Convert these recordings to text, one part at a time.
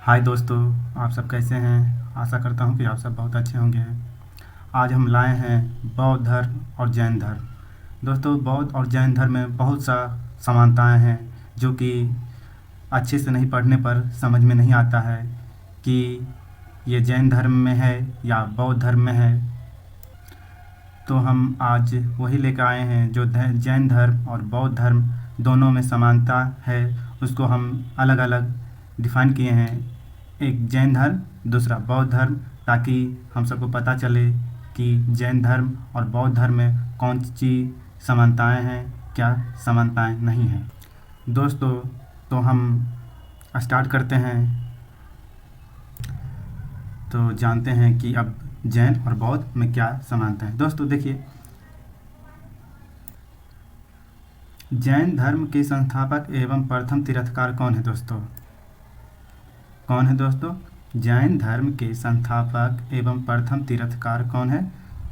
हाय दोस्तों, आप सब कैसे हैं। आशा करता हूँ कि आप सब बहुत अच्छे होंगे। आज हम लाए हैं बौद्ध धर्म और जैन धर्म। दोस्तों, बौद्ध और जैन धर्म में बहुत सा समानताएं हैं जो कि अच्छे से नहीं पढ़ने पर समझ में नहीं आता है कि ये जैन धर्म में है या बौद्ध धर्म में है। तो हम आज वही लेकर आए हैं जो जैन धर्म और बौद्ध धर्म दोनों में समानता है, उसको हम अलग अलग डिफ़ाइन किए हैं। एक जैन धर्म, दूसरा बौद्ध धर्म, ताकि हम सबको पता चले कि जैन धर्म और बौद्ध धर्म में कौन सी समानताएं हैं, क्या समानताएं नहीं हैं। दोस्तों, तो हम स्टार्ट करते हैं। तो जानते हैं कि अब जैन और बौद्ध में क्या समानता है। दोस्तों देखिए, जैन धर्म के संस्थापक एवं प्रथम तीर्थकार कौन है दोस्तों? कौन है दोस्तों? जैन धर्म के संस्थापक एवं प्रथम तीर्थकार कौन है?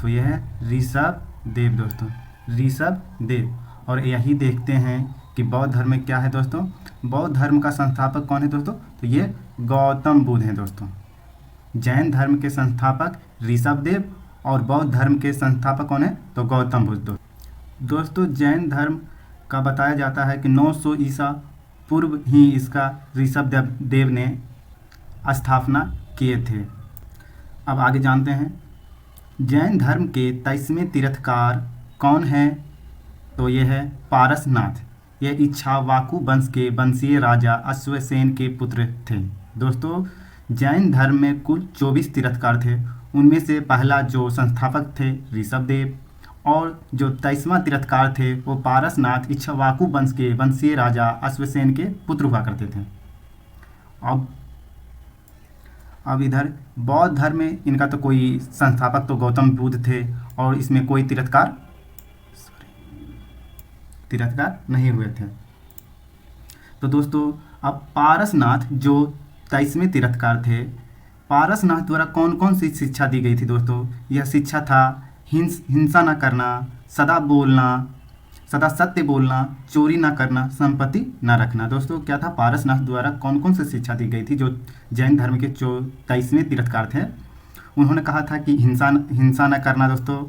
तो यह है ऋषभ देव दोस्तों, ऋषभ देव। और यही देखते हैं कि बौद्ध धर्म में क्या है दोस्तों। बौद्ध धर्म का संस्थापक कौन है दोस्तों? तो ये गौतम बुद्ध हैं दोस्तों। जैन धर्म के संस्थापक ऋषभ देव और बौद्ध धर्म के संस्थापक कौन है? तो गौतम बुद्ध। दोस्तों, जैन धर्म का बताया जाता है कि 900 ईसा पूर्व ही इसका ऋषभ देव ने स्थापना किए थे। अब आगे जानते हैं जैन धर्म के 23वें तीर्थकार कौन है? तो ये है पारसनाथ। यह इक्ष्वाकु वंश के वंशीय राजा अश्वसेन के पुत्र थे। दोस्तों, जैन धर्म में कुल 24 तीर्थकार थे। उनमें से पहला जो संस्थापक थे ऋषभ देव, और जो 23वां तीर्थकार थे वो पारसनाथ इक्ष्वाकु वंश के वंशीय राजा अश्वसेन के पुत्र हुआ करते थे। अब इधर बौद्ध धर्म में इनका तो कोई संस्थापक तो गौतम बुद्ध थे और इसमें कोई तीर्थकार नहीं हुए थे। तो दोस्तों, अब पारसनाथ जो 23वें तीर्थकार थे, पारसनाथ द्वारा कौन कौन सी शिक्षा दी गई थी दोस्तों? यह शिक्षा था हिंसा न करना, सदा बोलना, सदा सत्य बोलना, चोरी ना करना, संपत्ति ना रखना। दोस्तों, क्या था? पारसनाथ द्वारा कौन कौन सी शिक्षा दी गई थी? जो जैन धर्म के जो 23वें तीर्थकार थे, उन्होंने कहा था कि हिंसा ना करना दोस्तों,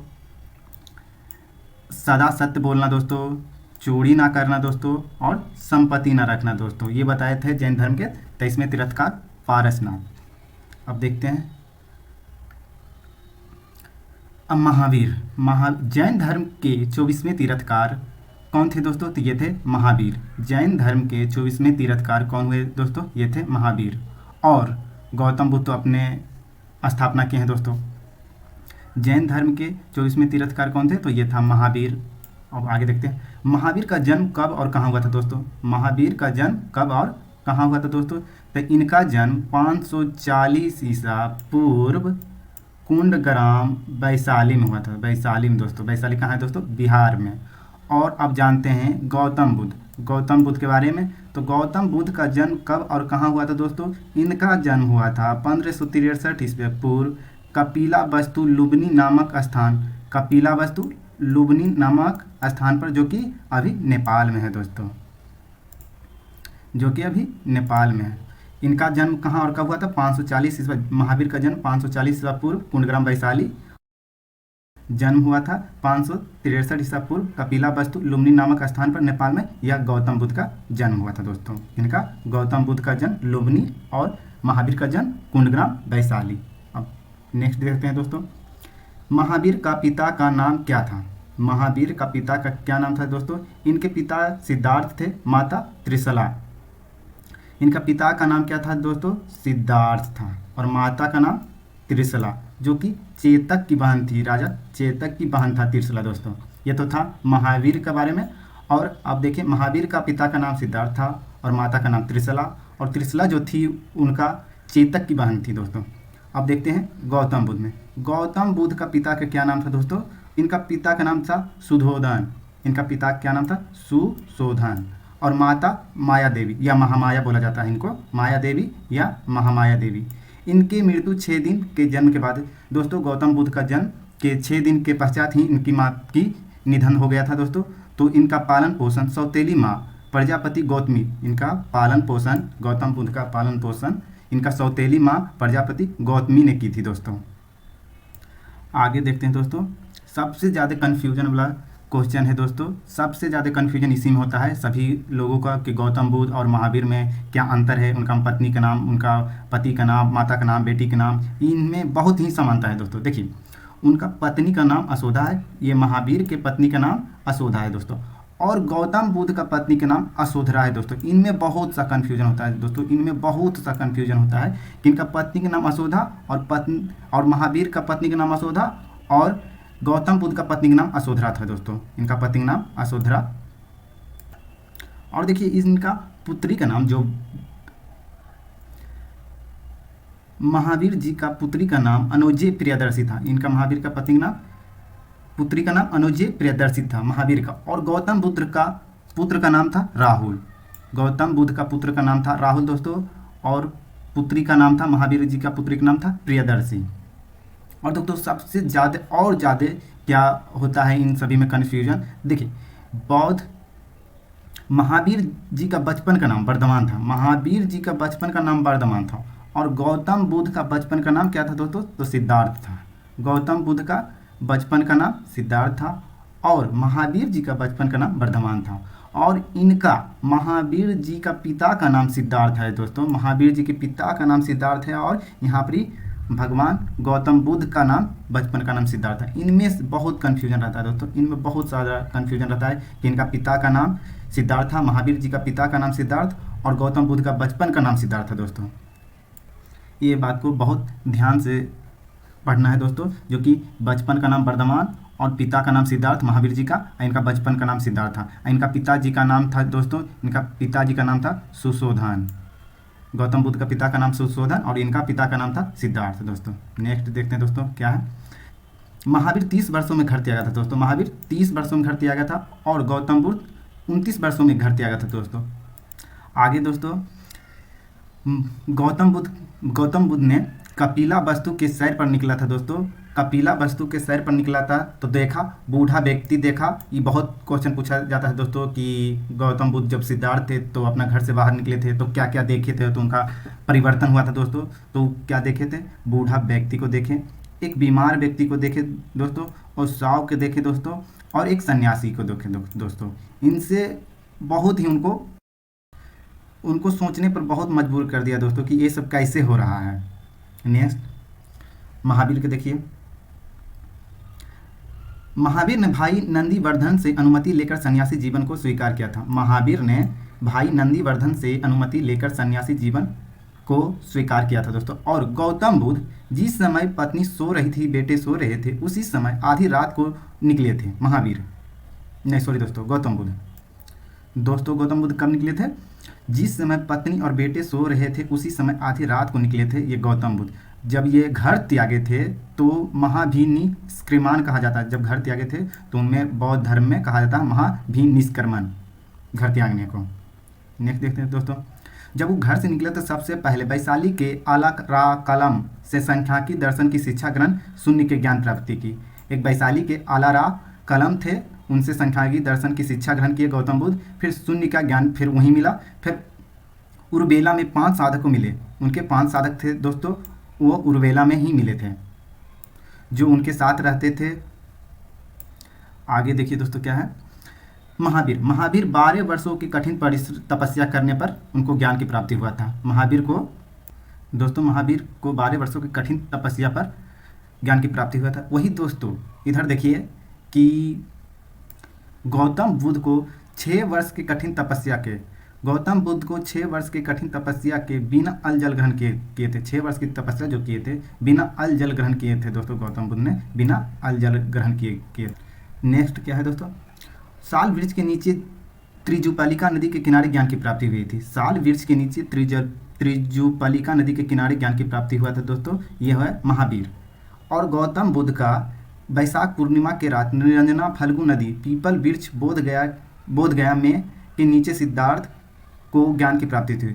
सदा सत्य बोलना दोस्तों, चोरी ना करना दोस्तों, और संपत्ति ना रखना दोस्तों। ये बताए थे जैन धर्म के 23वें तीर्थकार पारसनाथ। अब देखते हैं अब महावीर। जैन धर्म के 24वें तीर्थकार कौन थे दोस्तों? तो ये थे महावीर। जैन धर्म के 24वें तीर्थकार कौन हुए दोस्तों? ये थे महावीर। और गौतम बुद्ध तो अपने स्थापना किए हैं दोस्तों। जैन धर्म के 24वें तीर्थकार कौन थे? तो ये था महावीर। अब आगे देखते हैं महावीर का जन्म कब और कहाँ हुआ था दोस्तों। महावीर का जन्म कब और कहाँ हुआ था दोस्तों? तो इनका जन्म 540 ईसा पूर्व कुंडग्राम वैशाली में हुआ था। वैशाली में दोस्तों, वैशाली कहाँ है दोस्तों? बिहार में। और अब जानते हैं गौतम बुद्ध के बारे में। तो गौतम बुद्ध का जन्म कब और कहाँ हुआ था दोस्तों? इनका जन्म हुआ था 1563 ईस्वी पूर्व कपिलावस्तु लुम्बिनी नामक स्थान पर, जो कि अभी नेपाल में है दोस्तों, जो कि अभी नेपाल में है। इनका जन्म कहाँ और कब हुआ था? 540 ईस्वी। महावीर का जन्म 540 ईस्वी पूर्व कुंडग्राम वैशाली जन्म हुआ था। 563 ईस्वी पूर्व कपिलावस्तु लुम्बिनी नामक स्थान पर नेपाल में यह गौतम बुद्ध का जन्म हुआ था दोस्तों। इनका गौतम बुद्ध का जन्म लुम्बिनी और महावीर का जन्म कुंडग्राम वैशाली। अब नेक्स्ट देखते हैं दोस्तों, महावीर का पिता का नाम क्या था? महावीर का पिता का क्या नाम था दोस्तों? इनके पिता सिद्धार्थ थे, माता त्रिशला। इनका पिता का नाम क्या था दोस्तों? सिद्धार्थ था। और माता का नाम त्रिशला, जो कि चेतक की बहन थी। राजा चेतक की बहन था त्रिशला दोस्तों। ये तो था महावीर के बारे में। और अब देखिए, महावीर का पिता का नाम सिद्धार्थ था और माता का नाम त्रिशला, और त्रिशला जो थी उनका चेतक की बहन थी दोस्तों। अब देखते हैं गौतम बुद्ध में। गौतम बुद्ध का पिता का क्या नाम था दोस्तों? इनका पिता का नाम था सुधोधन। इनका पिता क्या नाम था? सुशोधन। और माता माया देवी या महामाया बोला जाता है इनको, माया देवी या महामाया देवी। इनकी मृत्यु 6 दिन के जन्म के बाद दोस्तों, गौतम बुद्ध का जन्म के 6 दिन के पश्चात ही इनकी माँ की निधन हो गया था दोस्तों। तो इनका पालन पोषण सौतेली माँ प्रजापति गौतमी, इनका पालन पोषण, गौतम बुद्ध का पालन पोषण इनका सौतेली माँ प्रजापति गौतमी ने की थी दोस्तों। आगे देखते हैं दोस्तों, सबसे ज़्यादा कन्फ्यूजन वाला क्वेश्चन है दोस्तों। सबसे ज़्यादा कन्फ्यूजन इसी में होता है सभी लोगों का कि गौतम बुद्ध और महावीर में क्या अंतर है, उनका पत्नी का नाम, उनका पति का नाम, माता का नाम, बेटी का नाम, इनमें बहुत ही समानता है दोस्तों। देखिए, उनका पत्नी का नाम अशोधा है, ये महावीर के पत्नी का नाम अशोधा है दोस्तों, और गौतम बुद्ध का पत्नी का नाम अशोधरा है दोस्तों। इनमें बहुत सा कन्फ्यूजन होता है दोस्तों, इनमें बहुत सा कन्फ्यूजन होता है कि इनका पत्नी का नाम अशोधा और महावीर का पत्नी का नाम अशोधा और गौतम बुद्ध का पत्नी का नाम अशोधरा था दोस्तों। इनका पत्नी का नाम अशोधरा। और देखिए, इनका पुत्री का नाम, जो महावीर जी का पुत्री का नाम अनुजे प्रियदर्शी था। इनका महावीर का पत्नी का नाम, पुत्री का नाम अनुजे प्रियदर्शी था महावीर का। और गौतम बुद्ध का पुत्र का नाम था राहुल। गौतम बुद्ध का पुत्र का नाम था राहुल दोस्तों, और पुत्री का नाम था, महावीर जी का पुत्री का नाम था प्रियदर्शी। और दोस्तों, सबसे ज़्यादा क्या होता है इन सभी में कन्फ्यूजन, देखिए, महावीर जी का बचपन का नाम वर्धमान था। महावीर जी का बचपन का नाम वर्धमान था, और गौतम बुद्ध का बचपन का नाम क्या था दोस्तों, तो सिद्धार्थ था। गौतम बुद्ध का बचपन का नाम सिद्धार्थ था, और महावीर जी का बचपन का नाम वर्धमान था। और इनका महावीर जी का पिता का नाम सिद्धार्थ है दोस्तों। महावीर जी के पिता का नाम सिद्धार्थ है, और यहाँ पर भगवान गौतम बुद्ध का नाम बचपन का नाम सिद्धार्थ है। इनमें बहुत कन्फ्यूजन रहता है दोस्तों, इनमें बहुत ज़्यादा कन्फ्यूजन रहता है कि इनका पिता का नाम सिद्धार्थ था, महावीर जी का पिता का नाम सिद्धार्थ, और गौतम बुद्ध का बचपन का नाम सिद्धार्थ है दोस्तों। ये बात को बहुत ध्यान से पढ़ना है दोस्तों, जो कि बचपन का नाम वर्धमान और पिता का नाम सिद्धार्थ महावीर जी का, इनका बचपन का नाम सिद्धार्थ था। इनका पिताजी का नाम था दोस्तों, इनका पिताजी का नाम था सुशोधन। गौतम बुद्ध का पिता का नाम सुशोधन और इनका पिता का नाम था सिद्धार्थ दोस्तों। नेक्स्ट देखते हैं दोस्तों क्या है। महावीर 30 वर्षों में घर त्यागा था दोस्तों। महावीर 30 वर्षों में घर त्यागा था, और गौतम बुद्ध 29 वर्षों में घर त्यागा था दोस्तों। आगे दोस्तों, गौतम बुद्ध ने कपिला वस्तु के सैर पर निकला था दोस्तों। कपिला वस्तु के सैर पर निकला था तो देखा, बूढ़ा व्यक्ति देखा। ये बहुत क्वेश्चन पूछा जाता है दोस्तों कि गौतम बुद्ध जब सिद्धार्थ थे तो अपना घर से बाहर निकले थे तो क्या क्या देखे थे, तो उनका परिवर्तन हुआ था दोस्तों। तो क्या देखे थे, बूढ़ा व्यक्ति को देखे, एक बीमार व्यक्ति को देखे दोस्तों, और साव के देखे दोस्तों, और एक सन्यासी को देखे दोस्तों। इनसे बहुत ही उनको सोचने पर बहुत मजबूर कर दिया दोस्तों कि ये सब कैसे हो रहा है। नेक्स्ट, महावीर के देखिए, महावीर ने भाई नंदीवर्धन से अनुमति लेकर सन्यासी जीवन को स्वीकार किया था। महावीर ने भाई नंदीवर्धन से अनुमति लेकर सन्यासी जीवन को स्वीकार किया था दोस्तों। और गौतम बुद्ध जिस समय पत्नी सो रही थी, बेटे सो रहे थे, उसी समय आधी रात को निकले थे गौतम बुद्ध कब निकले थे, जिस समय पत्नी और बेटे सो रहे थे उसी समय आधी रात को निकले थे ये गौतम बुद्ध। जब ये घर त्यागे थे तो महाभिनिष्क्रमण कहा जाता है। जब घर त्यागे थे तो उनमें बौद्ध धर्म में कहा जाता है महाभिनिष्क्रमण, घर त्यागने को। नेक्स्ट देखते हैं दोस्तों, जब वो घर से निकले तो सबसे पहले वैशाली के आला कलम से सांख्यिकी दर्शन की शिक्षा ग्रहण, शून्य के ज्ञान प्राप्ति की। एक वैशाली के आला कलम थे, उनसे सांख्यिकी दर्शन की शिक्षा ग्रहण किए गौतम बुद्ध। फिर शून्य का ज्ञान फिर वहीं मिला। फिर उर्वेला में 5 साधक को मिले, उनके 5 साधक थे दोस्तों, वो उर्वेला में ही मिले थे जो उनके साथ रहते थे। आगे देखिए दोस्तों क्या है, महावीर 12 वर्षों की कठिन तपस्या करने पर उनको ज्ञान की प्राप्ति हुआ था। महावीर को 12 वर्षों की कठिन तपस्या पर ज्ञान की प्राप्ति हुआ था। वही दोस्तों इधर देखिए कि गौतम बुद्ध को 6 वर्ष की कठिन तपस्या के बिना अल जल ग्रहण किए थे। 6 वर्ष की तपस्या जो किए थे बिना अल जल ग्रहण किए थे दोस्तों, गौतम बुद्ध ने बिना अल जल ग्रहण किए। नेक्स्ट क्या है दोस्तों, साल वृक्ष के नीचे त्रिजुपालिका नदी के किनारे ज्ञान की प्राप्ति हुई थी। साल वृक्ष के नीचे त्रिजुपालिका नदी के किनारे ज्ञान की प्राप्ति हुआ था दोस्तों, यह है महावीर। और गौतम बुद्ध का वैशाख पूर्णिमा के रात निरंजना फल्गु नदी पीपल वृक्ष बोध गया में के नीचे सिद्धार्थ को ज्ञान की प्राप्ति थी।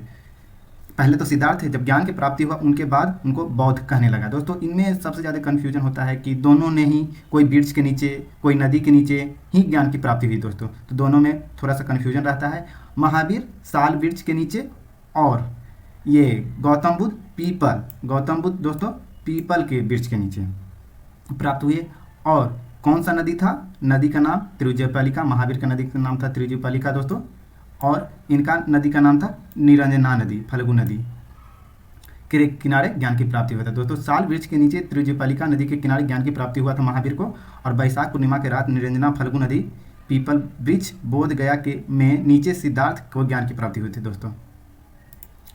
पहले तो सिद्धार्थ थे, जब ज्ञान की प्राप्ति हुआ उनके बाद उनको बौद्ध कहने लगा दोस्तों। इनमें सबसे ज़्यादा कन्फ्यूजन होता है कि दोनों ने ही कोई वृक्ष के नीचे, कोई नदी के नीचे ही ज्ञान की प्राप्ति हुई दोस्तों, तो दोनों में थोड़ा सा कन्फ्यूजन रहता है। महावीर साल वृक्ष के नीचे और ये गौतम बुद्ध पीपल, गौतम बुद्ध दोस्तों पीपल के वृक्ष के नीचे प्राप्त हुए। और कौन सा नदी था? नदी का नाम तिरुजयपालिका, महावीर का नदी का नाम था तिरुजयपालिका दोस्तों, और इनका नदी का नाम था निरंजना नदी, फल्गु नदी के किनारे ज्ञान की प्राप्ति हुआ था दोस्तों। साल वृक्ष के नीचे तिरुजयपालिका नदी के किनारे ज्ञान की प्राप्ति हुआ था महावीर को। और वैशाख पूर्णिमा के रात निरंजना फल्गु नदी पीपल वृक्ष बोध गया के में नीचे सिद्धार्थ को ज्ञान की प्राप्ति हुई थी दोस्तों।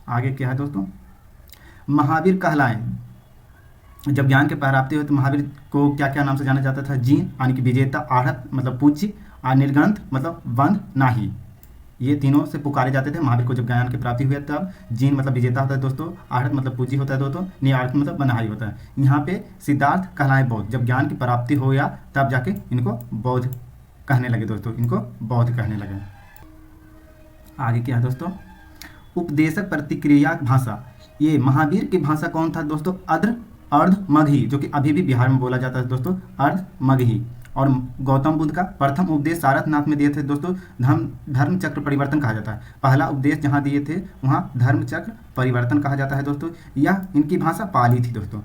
आगे क्या है दोस्तों? महावीर कहलाए। जब ज्ञान के प्राप्ति हुई तो महावीर को क्या क्या नाम से जाना जाता था? जीन यानी कि विजेता, आढ़त मतलब पूज्य, और निर्ग्रंथ मतलब बंद नाही, ये तीनों से पुकारे जाते थे महावीर को जब ज्ञान की प्राप्ति हुई। तब जीन मतलब विजेता होता है दोस्तों, आढ़त मतलब पूज्य होता है दोस्तों, निरार्थ मतलब बंधहाई होता है। यहाँ पे सिद्धार्थ कहलाए बौद्ध। जब ज्ञान की प्राप्ति हो गया तब जाके इनको बौद्ध कहने लगे दोस्तों, इनको बौद्ध कहने लगे। आगे क्या है दोस्तों? उपदेशक प्रतिक्रिया भाषा। ये महावीर की भाषा कौन था दोस्तों? अर्ध मगही, जो कि अभी भी बिहार में बोला जाता है दोस्तों, अर्ध मगही। और गौतम बुद्ध का प्रथम उपदेश सारनाथ में दिए थे दोस्तों, धर्म चक्र परिवर्तन कहा जाता है। पहला उपदेश जहाँ दिए थे वहाँ धर्म चक्र परिवर्तन कहा जाता है दोस्तों। यह इनकी भाषा पाली थी दोस्तों,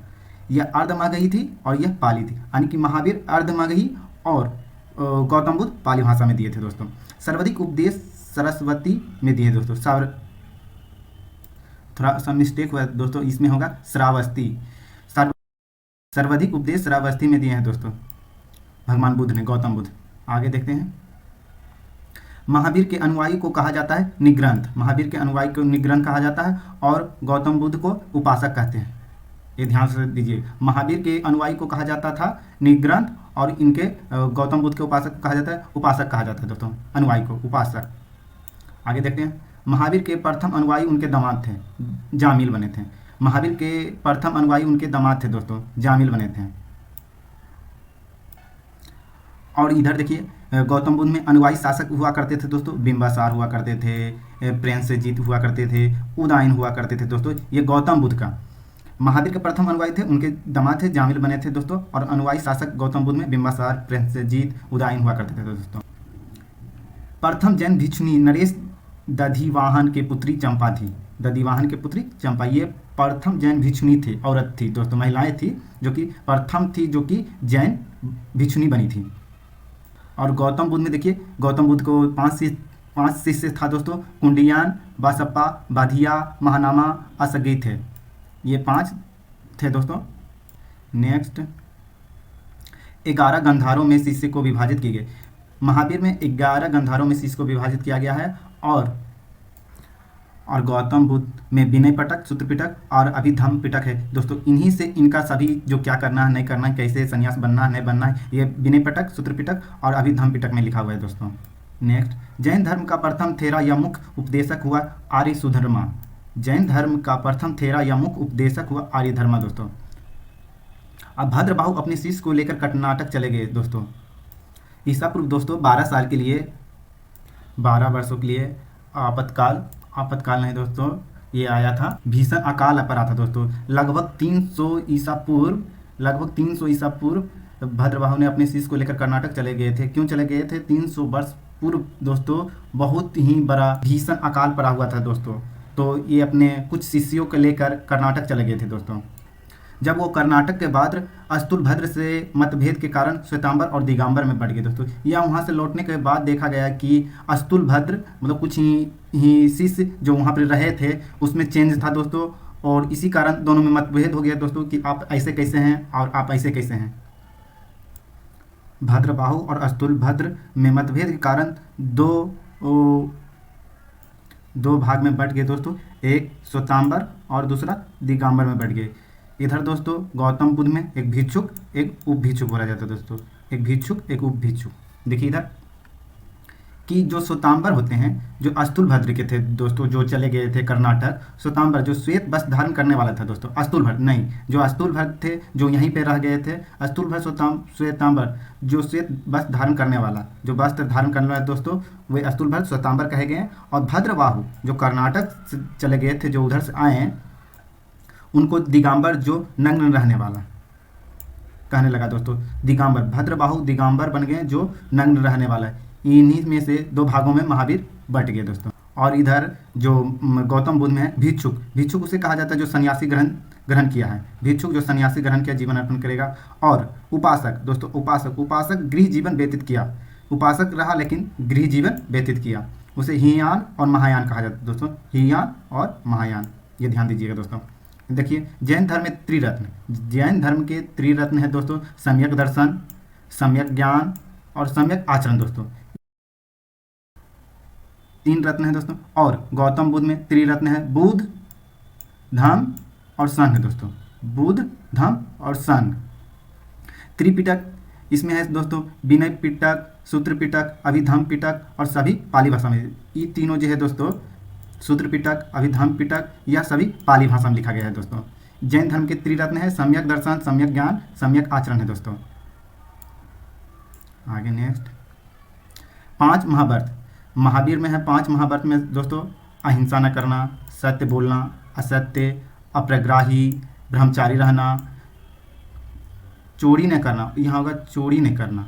यह अर्धमगही थी और यह पाली थी, यानी कि महावीर अर्धमगही और गौतम बुद्ध पाली भाषा में दिए थे दोस्तों। सर्वाधिक उपदेश सरस्वती में दिए दोस्तों, थोड़ा सा मिस्टेक हुआ दोस्तों, इसमें होगा श्रावस्ती। सर्वाधिक उपदेश श्रावस्ती में दिए हैं दोस्तों भगवान बुद्ध ने, गौतम बुद्ध। आगे देखते हैं। महावीर के अनुयायी को कहा जाता है निग्रंथ, महावीर के अनुयायी को निग्रंथ कहा जाता है, और गौतम बुद्ध को उपासक कहते हैं। ये ध्यान से दीजिए, महावीर के अनुयायी को कहा जाता था निग्रंथ, और इनके गौतम बुद्ध के उपासक को कहा जाता है उपासक कहा जाता है दोस्तों, अनुयायी को उपासक। आगे देखते हैं। महावीर के प्रथम अनुयायी उनके दामाद थे, जामिल बने थे। महावीर के प्रथम अनुयायी उनके दामाद थे दोस्तों, जामिल बने थे। और इधर देखिए गौतम बुद्ध में अनुयायी शासक हुआ करते थे दोस्तों, बिंबासार हुआ करते थे, प्रेमसेजीत हुआ करते थे, उदायन हुआ करते थे दोस्तों। ये गौतम बुद्ध का, महावीर के प्रथम अनुयायी थे, उनके दामाद थे, जामिल बने थे दोस्तों। और अनुयायी शासक गौतम बुद्ध में बिंबासार, प्रेमसेजीत, उदायन हुआ करते थे दोस्तों। प्रथम जैन भिक्षुणी नरेश दधिवाहन के पुत्री चंपा थी, दधिवाहन के पुत्री चंपा, ये प्रथम जैन भिक्षुणी थी, औरत थी दोस्तों, महिलाएं थी जो कि प्रथम थी जो कि जैन भिक्षुणी बनी थी। और गौतम बुद्ध में देखिए, गौतम बुद्ध को पांच शिष्य था दोस्तों, कुंडियान, बासप्पा, बाधिया, महानामा, असगी थे, ये 5 थे दोस्तों। नेक्स्ट, 11 गंधारों में शिष्य को विभाजित किए गए। महावीर में 11 गंधारों में शिष्य को विभाजित किया गया है। और गौतम बुद्ध में विनय पिटक, सूत्र पिटक और अभिधम्म पिटक है दोस्तों। इन्हीं से इनका सभी जो क्या करना है नहीं करना है, कैसे संन्यास बनना है नहीं बनना है, ये विनय पिटक, सूत्र पिटक और अभिधम्म पिटक में लिखा हुआ है दोस्तों। नेक्स्ट, जैन धर्म का प्रथम थेरा या मुख्य उपदेशक हुआ आर्य सुधर्मा। जैन धर्म का प्रथम थेरा या मुख्य उपदेशक हुआ आर्य धर्मा दोस्तों। अब भद्रबाहु अपने शिष्य को लेकर कर्नाटक चले गए दोस्तों। ईसा पूर्व दोस्तों 12 साल के लिए, 12 वर्षों के लिए आपातकाल नहीं दोस्तों, ये आया था, भीषण अकाल पड़ा था दोस्तों। लगभग 300 ईसा पूर्व भद्रबाहु ने अपने शिष्य को लेकर कर्नाटक चले गए थे। क्यों चले गए थे? 300 वर्ष पूर्व दोस्तों बहुत ही बड़ा भीषण अकाल पड़ा हुआ था दोस्तों, तो ये अपने कुछ शिष्यों को लेकर कर्नाटक चले गए थे दोस्तों। जब वो कर्नाटक के बाद अस्तुलभद्र से मतभेद के कारण श्वेतांबर और दिगंबर में बढ़ गए दोस्तों। या वहाँ से लौटने के बाद देखा गया कि अस्तुलभद्र मतलब कुछ ही शिष्य जो वहाँ पर रहे थे उसमें चेंज था दोस्तों, और इसी कारण दोनों में मतभेद हो गया दोस्तों कि आप ऐसे कैसे हैं और आप ऐसे कैसे हैं। भद्रबाहु और अस्तुलभद्र में मतभेद के कारण दो भाग में बट गए दोस्तों, एक श्वेतांबर और दूसरा दिगंबर में बट गए। इधर दोस्तों गौतम बुद्ध में एक भिक्षुक एक उप भिक्षुक बोला जाता है दोस्तों, एक भिक्षुक एक उप भिक्षुक। देखिए इधर कि जो श्वेतांबर होते हैं, जो अस्तुलभद्र के थे दोस्तों, जो चले गए थे कर्नाटक, श्वेतांबर जो श्वेत वस्त्र धारण करने वाला था दोस्तों, अस्तुलभद्र नहीं, जो अस्तुलभद्र थे जो यहीं पे रह गए थे, अस्तुलभद्र श्वेतांबर जो श्वेत वस्त्र धारण करने वाला, जो वस्त्र धारण करने वाला दोस्तों, वे अस्तुलभद्र श्वेतांबर कहे गए। और भद्रबाहु जो कर्नाटक से चले गए थे, जो उधर से आए, उनको दिगंबर जो नग्न रहने वाला कहने लगा दोस्तों। दिगंबर, भद्रबाहु दिगंबर बन गए जो नग्न रहने वाला है। इन्हीं में से 2 भागों में महावीर बट गए दोस्तों। और इधर जो गौतम बुद्ध में है भिक्षुक, भिक्षुक उसे कहा जाता है जो सन्यासी ग्रहण ग्रहण किया है, भिक्षुक जो सन्यासी ग्रहण किया जीवन अर्पण करेगा। और उपासक दोस्तों, उपासक उपासक गृह जीवन व्यतीत किया, उपासक रहा लेकिन गृह जीवन व्यतीत किया, उसे हीनयान और महायान कहा जाता है दोस्तों, हीनयान और महायान, ये ध्यान दीजिएगा दोस्तों। देखिए जैन धर्म में त्रिरत्न, जैन धर्म के त्रिरत्न है दोस्तों, सम्यक दर्शन, सम्यक ज्ञान और सम्यक आचरण दोस्तों, तीन रत्न है दोस्तों। और गौतम बुद्ध में त्रिरत्न है बुद्ध, धम्म और संघ दोस्तों, बुद्ध, धम्म और संघ। त्रिपिटक इसमें है दोस्तों विनय पिटक, सूत्र पिटक, अभिधम्म पिटक और सभी पाली भाषा में, ये तीनों जो है दोस्तों सूत्र पिटक, अभिधम्म पिटक, यह सभी पाली भाषा में लिखा गया है दोस्तों। जैन धर्म के त्रिरत्न है सम्यक दर्शन, सम्यक ज्ञान, सम्यक आचरण है दोस्तों। आगे नेक्स्ट 5 महाव्रत, महावीर में है 5 महाव्रत में दोस्तों अहिंसा न करना, सत्य बोलना, असत्य, अपरिग्राही, ब्रह्मचारी रहना, चोरी न करना, यहाँ होगा चोरी नहीं करना,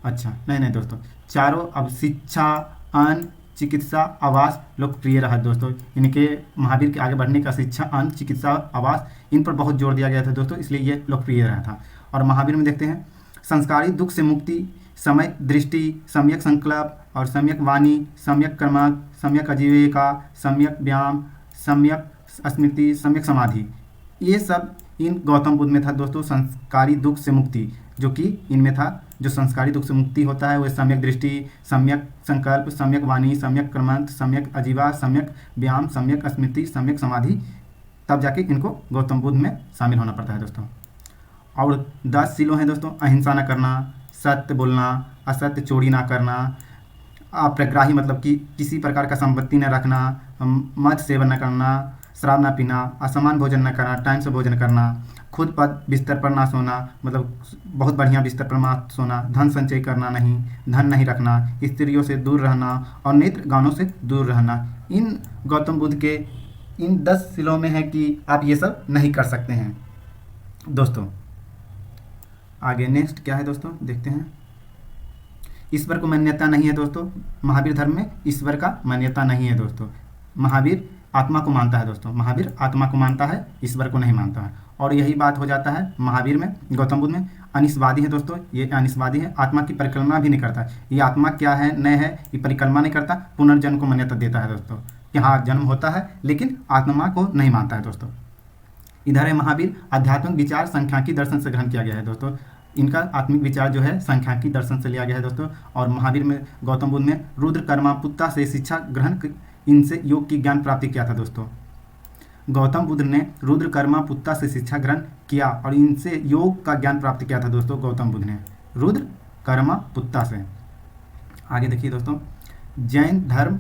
अच्छा नहीं दोस्तों, चारों अब शिक्षा, अन्न, चिकित्सा, आवास लोकप्रिय रहा दोस्तों। इनके महावीर के आगे बढ़ने का शिक्षा, अन्न, चिकित्सा, आवास, इन पर बहुत जोर दिया गया था दोस्तों, इसलिए ये लोकप्रिय रहा था। और महावीर में देखते हैं संस्कारी दुख से मुक्ति, सम्यक दृष्टि, सम्यक संकल्प और सम्यक वाणी, सम्यक कर्मक, सम्यक आजीविका, सम्यक व्यायाम, सम्यक स्मृति, सम्यक समाधि, ये सब इन गौतम बुद्ध में था दोस्तों। संस्कारी दुख से मुक्ति जो कि इनमें था, जो संस्कारी दुख से मुक्ति होता है वह सम्यक दृष्टि, सम्यक संकल्प, सम्यक वाणी, सम्यक कर्मंत, सम्यक आजीवा, सम्यक व्यायाम, सम्यक स्मृति, सम्यक समाधि, तब जाके इनको गौतम बुद्ध में शामिल होना पड़ता है दोस्तों। और 10 शीलों हैं दोस्तों, अहिंसा न करना, सत्य बोलना, असत्य चोरी ना करना, अप्रग्राही मतलब कि किसी प्रकार का संपत्ति न रखना, मद सेवन न करना, शराब ना पीना, असमान भोजन न करना, टाइम से भोजन करना, खुद पर बिस्तर पर ना सोना, मतलब बहुत बढ़िया बिस्तर पर ना सोना, धन संचय करना नहीं, धन नहीं रखना, स्त्रियों से दूर रहना और नेत्र गानों से दूर रहना, इन गौतम बुद्ध के इन 10 शीलों में है कि आप ये सब नहीं कर सकते हैं दोस्तों। आगे नेक्स्ट क्या है दोस्तों, देखते हैं। ईश्वर को मान्यता नहीं है दोस्तों, महावीर धर्म में ईश्वर का मान्यता नहीं है दोस्तों। महावीर आत्मा को मानता है दोस्तों, महावीर आत्मा को मानता है, ईश्वर को नहीं मानता है। और यही बात हो जाता है महावीर में, गौतम बुद्ध में। अनिष्वादी है दोस्तों, ये अनिष्वादी है, आत्मा की परिकल्पना भी नहीं करता। ये आत्मा क्या है न है ये परिकल्पना नहीं करता, पुनर्जन्म को मान्यता देता है दोस्तों कि हाँ जन्म होता है, लेकिन आत्मा को नहीं मानता है दोस्तों। इधर है महावीर, आध्यात्मिक विचार सांख्यिकी दर्शन से ग्रहण किया गया है दोस्तों। इनका आत्मिक विचार जो है सांख्यिकी दर्शन से लिया गया है दोस्तों। और महावीर में गौतम बुद्ध में रुद्र कर्मापुत्ता से शिक्षा ग्रहण, इनसे योग की ज्ञान प्राप्ति किया था दोस्तों। गौतम बुद्ध ने रुद्र कर्मापुत्ता से शिक्षा ग्रहण किया और इनसे योग का ज्ञान प्राप्त किया था दोस्तों गौतम बुद्ध ने, रुद्र कर्मापुत्ता से। आगे देखिए दोस्तों, जैन धर्म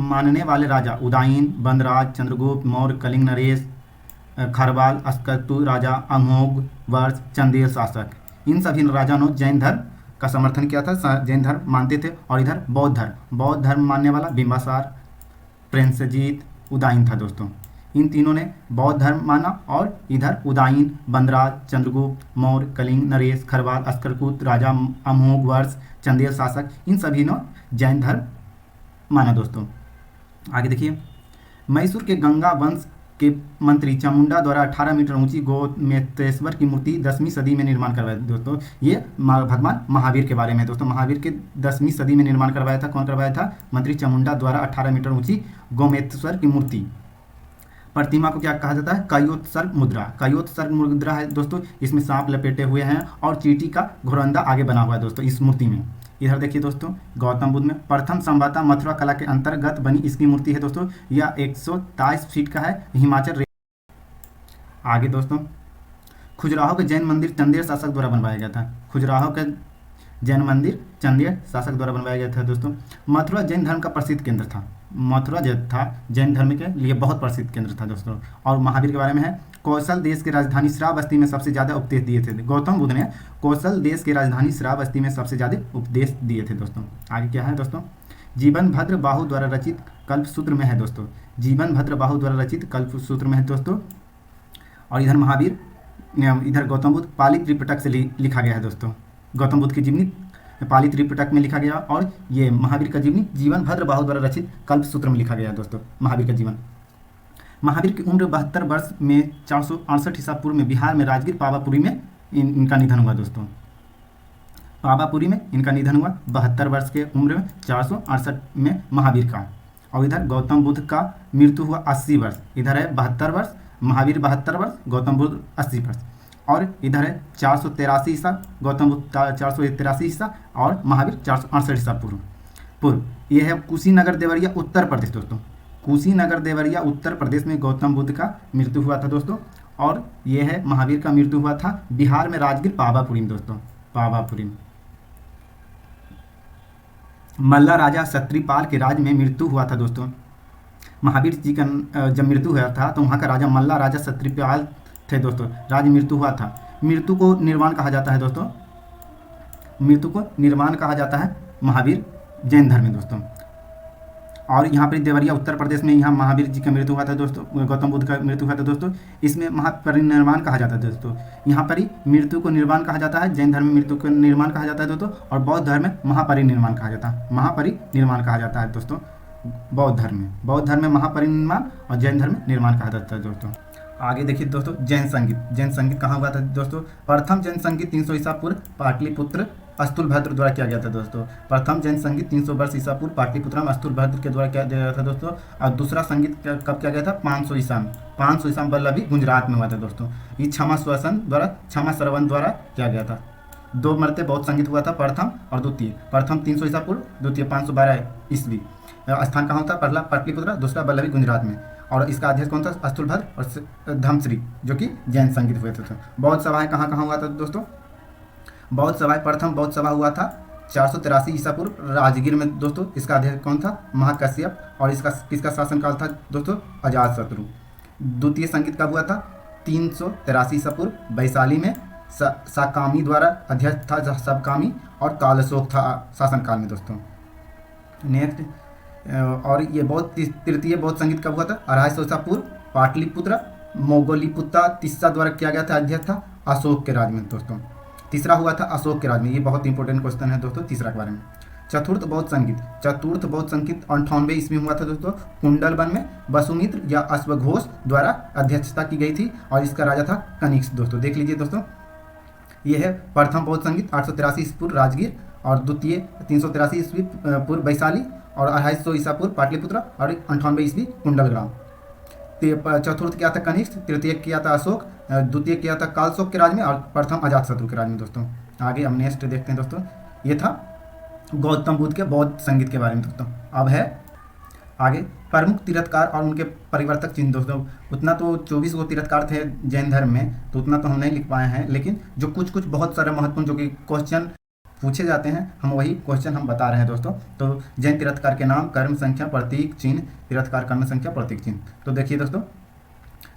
मानने वाले राजा उदायन, बंदराज, चंद्रगुप्त मौर्य, कलिंग नरेश, खरवाल, अस्कतु राजा, अमोघ वर्ष, चंदेल शासक, इन सभी राजाओं ने जैन धर्म का समर्थन किया था, जैन धर्म मानते थे। और इधर बौद्ध धर्म मानने वाला बिंबासार, प्रेमसजीत, उदायन था दोस्तों। इन तीनों ने बौद्ध धर्म माना। और इधर उदायन, बंदराज, चंद्रगुप्त मौर्य, कलिंग नरेश, खरवाल, अस्करकुत राजा, अमोघ वर्ष, चंदेल शासक, इन सभी ने जैन धर्म माना दोस्तों। आगे देखिए, मैसूर के गंगा वंश के मंत्री चामुंडा द्वारा 18 मीटर ऊंची गोमतेश्वर की मूर्ति 10वीं सदी में निर्माण करवाया दोस्तों। ये भगवान महावीर के बारे में दोस्तों, महावीर के 10वीं सदी में निर्माण करवाया था। कौन करवाया था? मंत्री चामुंडा द्वारा 18 मीटर ऊंची गोमतेश्वर की मूर्ति। प्रतिमा को क्या कहा जाता है? कायोत्सर्ग मुद्रा। कायोत्सर्ग मुद्रा है दोस्तों, इसमें सांप लपेटे हुए हैं और चींटी का घोरंदा आगे बना हुआ है दोस्तों इस मूर्ति में। इधर देखिए दोस्तों, गौतम बुद्ध में प्रथम संभवतः मथुरा कला के अंतर्गत बनी इसकी मूर्ति है दोस्तों। यह 123 फीट का है, हिमाचल। आगे दोस्तों, खजुराहो के जैन मंदिर चंदेल शासक द्वारा बनवाया गया था। खजुराहो के जैन मंदिर चंदेल शासक द्वारा बनवाया गया था दोस्तों। मथुरा जैन धर्म का प्रसिद्ध केंद्र था। मथुरा जो था जैन धर्म के लिए बहुत प्रसिद्ध केंद्र था दोस्तों। और महावीर के बारे में है, कौशल देश की राजधानी श्रावस्ती में सबसे ज़्यादा उपदेश दिए थे। गौतम बुद्ध ने कौशल देश की राजधानी श्रावस्ती में सबसे ज़्यादा उपदेश दिए थे दोस्तों। आगे क्या है दोस्तों, जीवन भद्र बाहु द्वारा रचित कल्पसूत्र में है दोस्तों। जीवन भद्र बाहु द्वारा रचित कल्पसूत्र में है दोस्तों। और इधर महावीर, इधर गौतम बुद्ध पाली त्रिपिटक से लिखा गया है दोस्तों। गौतम बुद्ध की जीवनी पाली त्रिपिटक में लिखा गया, और ये महावीर का जीवनी जीवन भद्र बाहु द्वारा रचित कल्प सूत्र में लिखा गया दोस्तों महावीर का जीवन। महावीर की उम्र 72 वर्ष में 468 ईसा पूर्व में बिहार में राजगीर पावापुरी में इनका निधन हुआ दोस्तों। पावापुरी में इनका निधन हुआ 72 वर्ष के उम्र में 468 में महावीर का। और इधर गौतम बुद्ध का मृत्यु हुआ 80 वर्ष, इधर है 72 वर्ष, महावीर 72 वर्ष, गौतम बुद्ध 80 वर्ष। और इधर है 483 ईसा, गौतम बुद्ध 483 ईसा और महावीर 468 ईसा पूर्व। यह है कुशीनगर देवरिया उत्तर प्रदेश दोस्तों। कुशीनगर देवरिया उत्तर प्रदेश में गौतम बुद्ध का मृत्यु हुआ था दोस्तों। और यह है महावीर का मृत्यु हुआ था बिहार में राजगीर पावापुरी में दोस्तों, पावापुरी में। मल्ला राजा क्षत्रिपाल के राज में मृत्यु हुआ था दोस्तों। महावीर जी का जब मृत्यु हुआ था तो वहाँ का राजा मल्ला राजा क्षत्रिपाल थे दोस्तों, राज मृत्यु हुआ था। मृत्यु को निर्वाण कहा जाता है दोस्तों, मृत्यु को निर्वाण कहा जाता है महावीर जैन धर्म में दोस्तों। और यहाँ पर देवरिया उत्तर प्रदेश में यहाँ महावीर जी का मृत्यु हुआ था दोस्तों, गौतम बुद्ध का मृत्यु हुआ था दोस्तों। इसमें महापरिनिर्वाण कहा जाता है दोस्तों। यहाँ पर ही मृत्यु को निर्वाण कहा जाता है, जैन धर्म में मृत्यु को निर्वाण कहा जाता है दोस्तों। और बौद्ध धर्म में महापरिनिर्वाण कहा जाता है, महापरिनिर्वाण कहा जाता है दोस्तों। बौद्ध धर्म में महापरिनिर्वाण और जैन धर्म में निर्माण कहा जाता है दोस्तों। आगे देखिए दोस्तों, जैन संगीत कहाँ हुआ था दोस्तों। प्रथम जैन संगीत 300 ईसा पूर्व पाटलिपुत्र अस्तुलभद्र द्वारा किया गया था दोस्तों। प्रथम जैन संगीत 300 वर्ष ईसा पूर्व पाटलिपुत्र में अस्तुलभद्र के द्वारा किया गया था दोस्तों। और दूसरा संगीत कब किया गया था, 500 ईसा में वल्लभी गुजरात में हुआ था दोस्तों। ये क्षमा श्रवण द्वारा किया गया था। 2 मरते बौद्ध संगीत हुआ था, प्रथम और द्वितीय। प्रथम 300 ईसा पूर्व, द्वितीय 512 ईस्वी। स्थान कहाँ होता है, पहला पाटलिपुत्र, दूसरा वल्लभी गुजरात में। और इसका अध्यक्ष कौन था, अस्तुलभद्र और धम्मश्री, जो कि जैन संगीत हुए थे। बौद्ध सभाएं कहाँ हुआ था दोस्तों। बौद्ध सभाएं, प्रथम बौद्ध सभा हुआ था 483 ईसा पूर्व राजगीर में दोस्तों। इसका अध्यक्ष कौन था, महाकश्यप। और इसका किसका शासनकाल था दोस्तों, अजातशत्रु। द्वितीय संगीत कब हुआ था, 383 ईसा पूर्व वैशाली में। साकामी द्वारा अध्यक्ष था सबकामी, और तालशोक था शासनकाल में दोस्तों। नेक्स्ट, और ये तृतीय बौद्ध संगीत कब हुआ था, 250 ईसा पूर्व पाटलिपुत्र मोगलिपुत्ता तिस्सा द्वारा किया गया था, अध्यक्ष था अशोक के राज में दोस्तों। तीसरा हुआ था अशोक के राज में। ये बहुत इंपॉर्टेंट क्वेश्चन है दोस्तों तीसरा के बारे में। चतुर्थ बौद्ध संगीत 98 ईस्वी में हुआ था दोस्तों, कुंडलवन में। वसुमित्र या अश्वघोष द्वारा अध्यक्षता की गई थी, और इसका राजा था कनिष्क दोस्तों। देख लीजिए दोस्तों, ये है प्रथम बौद्ध संगीत 883 ईस्वी पूर्व राजगीर, और द्वितीय 383 ईस्वी पूर्व वैशाली, और 250 ईसा पूर्व पाटलिपुत्र, और 98 ईस्वी कुंडलग्राम। चतुर्थ किया था कनिष्क, तृतीय किया था अशोक, द्वितीय किया था कालशोक के राज में, और प्रथम अजातशत्रु के राज में दोस्तों। आगे हम नेक्स्ट देखते हैं दोस्तों। ये था गौतम बुद्ध के बौद्ध संगीत के बारे में दोस्तों। अब है आगे प्रमुख तीर्थकार और उनके परिवर्तक चिन्ह दोस्तों। उतना तो 24 गो तीर्थकार थे जैन धर्म में, तो उतना तो हम नहीं लिख पाए हैं, लेकिन जो कुछ बहुत सारे महत्वपूर्ण जो कि क्वेश्चन पूछे जाते हैं, हम वही क्वेश्चन हम बता रहे हैं दोस्तों। तो जैन तीर्थकार के नाम, कर्म संख्या, प्रतीक चिन्ह, तीर्थकार कर्म संख्या, प्रतीक चिन्ह। तो देखिए दोस्तों,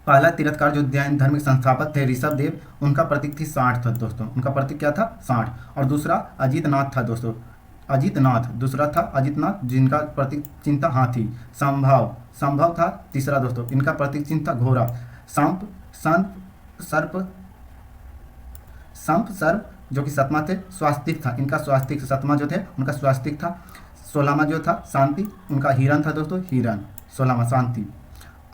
पहला तीर्थकार जो जैन धर्म के संस्थापक थे ऋषभ देव, उनका प्रतीक थी 60 था दोस्तों। उनका प्रतीक क्या था, 60। और दूसरा अजितनाथ था दोस्तों, दूसरा था अजितनाथ, जिनका प्रतीक चिन्ह था हाथी। संभव था तीसरा दोस्तों, इनका प्रतीक चिन्ह था घोड़ा। संप सर्प जो कि सातवां थे, स्वास्तिक था, इनका स्वास्तिक। सातवां जो थे उनका स्वास्तिक था। 16वां जो था शांति, उनका हिरन था दोस्तों, हिरन 16वां शांति।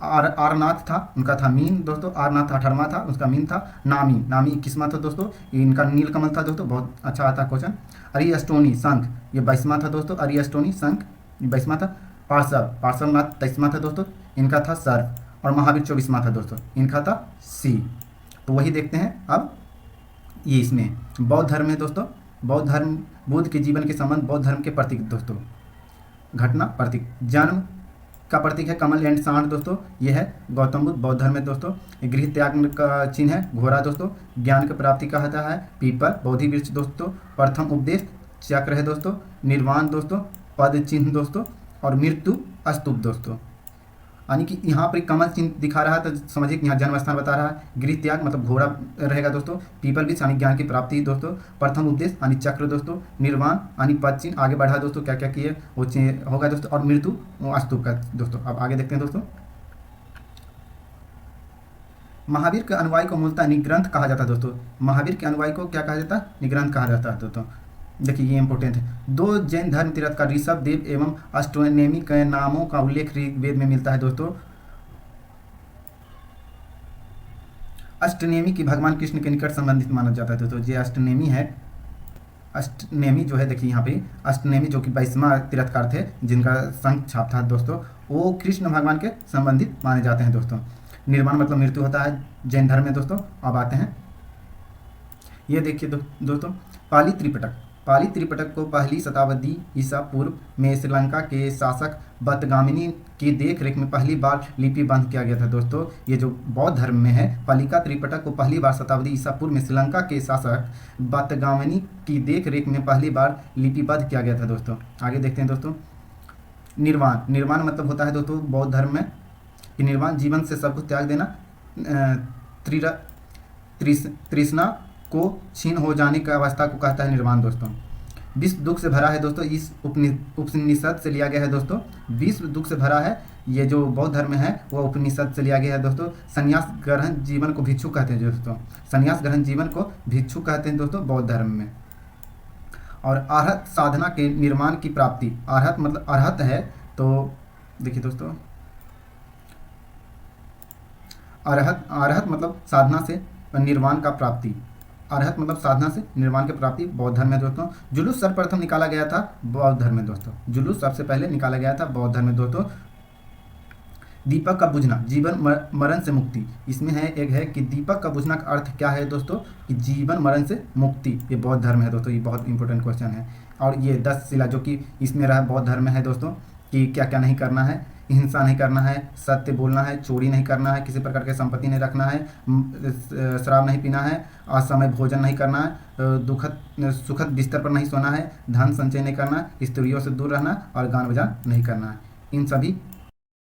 आरनाथ था, उनका था मीन दोस्तों। आरनाथ 18वां था, उसका मीन था। नामी 21वां था दोस्तों, इनका नीलकमल था दोस्तों। बहुत अच्छा आता क्वेश्चन। अरिस्टोनी शंख, ये 22वां था दोस्तों। अरिस्टोनी शंख 22वां था। पार्श्वनाथ 23वां था दोस्तों, इनका था सर्प। और महावीर 24वां था दोस्तों, इनका था सी। तो वही देखते हैं अब ये इसमें बौद्ध धर्म में दोस्तों। बौद्ध धर्म, बुद्ध के जीवन के संबंध, बौद्ध धर्म के प्रतीक दोस्तों। घटना प्रतीक, जन्म का प्रतीक है कमल एंड सांड दोस्तों, ये है गौतम बुद्ध बौद्ध धर्म में दोस्तों। गृह त्याग का चिन्ह है घोड़ा दोस्तों। ज्ञान की प्राप्ति का होता है पीपल, बोधि वृक्ष दोस्तों। प्रथम उपदेश चक्र है दोस्तों। निर्वाण दोस्तों, पद चिन्ह दोस्तों। और मृत्यु स्तूप दोस्तों। यानी कि यहाँ पर कमल चिन्ह दिखा रहा है, तो समझिए कि यहाँ जन्म स्थान बता रहा है। गृह त्याग मतलब घोड़ा रहेगा दोस्तों। पीपल वृक्ष यानी ज्ञान की प्राप्ति दोस्तों। प्रथम उपदेश यानी चक्र दोस्तों। निर्वाण यानी पद चिन्ह, आगे बढ़ा दोस्तों, क्या क्या किए वो होगा दोस्तों। और मृत्यु स्तूप का दोस्तों। अब आगे देखते हैं दोस्तों। महावीर के अनुयायी को मूलतः निग्रंथ कहा जाता है दोस्तों। महावीर के अनुयायी को क्या कहा जाता है, निग्रंथ कहा जाता है दोस्तों। देखिए ये इंपॉर्टेंट है। 2 जैन धर्म तीर्थ का ऋषभ देव एवं अष्टनेमी के नामों का उल्लेख ऋग्वेद में मिलता है दोस्तों। अष्टनेमी की भगवान कृष्ण के निकट संबंधित माना जाता है दोस्तों। ये अष्टनेमी है, अष्टनेमी जो है देखिए यहाँ पे अष्टनेमी जो कि 22वां तीर्थकार थे जिनका शंख छाप था दोस्तों, वो कृष्ण भगवान के संबंधित माने जाते हैं दोस्तों। निर्वाण मतलब मृत्यु होता है जैन धर्म में दोस्तों। अब आते हैं ये देखिए दोस्तों पाली त्रिपिटक। पाली त्रिपिटक को पहली शताब्दी ईसा पूर्व में श्रीलंका के शासक बतगामिनी की देख रेख में पहली बार लिपिबंद किया गया था दोस्तों। ये जो बौद्ध धर्म में है, पालिका त्रिपिटक को पहली बार शताब्दी ईसा पूर्व में श्रीलंका के शासक बतगामिनी की देख रेख में पहली बार लिपिबद्ध किया गया था दोस्तों। आगे देखते हैं दोस्तों निर्वाण। निर्वाण मतलब होता है दोस्तों बौद्ध धर्म में कि निर्वाण जीवन से सब कुछ त्याग देना, तृष्णा को क्षीण हो जाने की अवस्था को कहता है निर्वाण दोस्तों। विश्व दुख से भरा है दोस्तों, इस उपनिषद से लिया गया है दोस्तों। विश्व दुख से भरा है ये जो बौद्ध धर्म है वो उपनिषद से लिया गया है दोस्तों। संन्यास ग्रहण जीवन को भिक्षु कहते हैं दोस्तों। संन्यास ग्रहण जीवन को भिक्षु कहते हैं दोस्तों बौद्ध धर्म में। और अरहत साधना के निर्माण की प्राप्ति। अरहत मतलब अरहत है तो देखिए दोस्तों अरहत मतलब साधना से निर्वाण का प्राप्ति। अरहत मतलब साधना से निर्वाण की प्राप्ति बौद्ध धर्म में दोस्तों। जुलूस सर्वप्रथम निकाला गया था बौद्ध धर्म में दोस्तों। जुलूस सबसे पहले निकाला गया था बौद्ध धर्म में दोस्तों। दीपक का बुझना, जीवन मरण से मुक्ति। इसमें है एक है कि दीपक का बुझना का अर्थ क्या है दोस्तों कि जीवन मरण से मुक्ति। ये बौद्ध धर्म है दोस्तों, ये बहुत इंपॉर्टेंट क्वेश्चन है। और ये 10 शिला जो कि इसमें रहा बौद्ध धर्म में है दोस्तों कि क्या क्या नहीं करना है। हिंसा नहीं करना है, सत्य बोलना है, चोरी नहीं करना है, किसी प्रकार की संपत्ति नहीं रखना है, शराब नहीं पीना है, असमय भोजन नहीं करना है, सुखद बिस्तर पर नहीं सोना है, धन संचय नहीं करना, स्त्रियों से दूर रहना और गान बजान नहीं करना है। इन सभी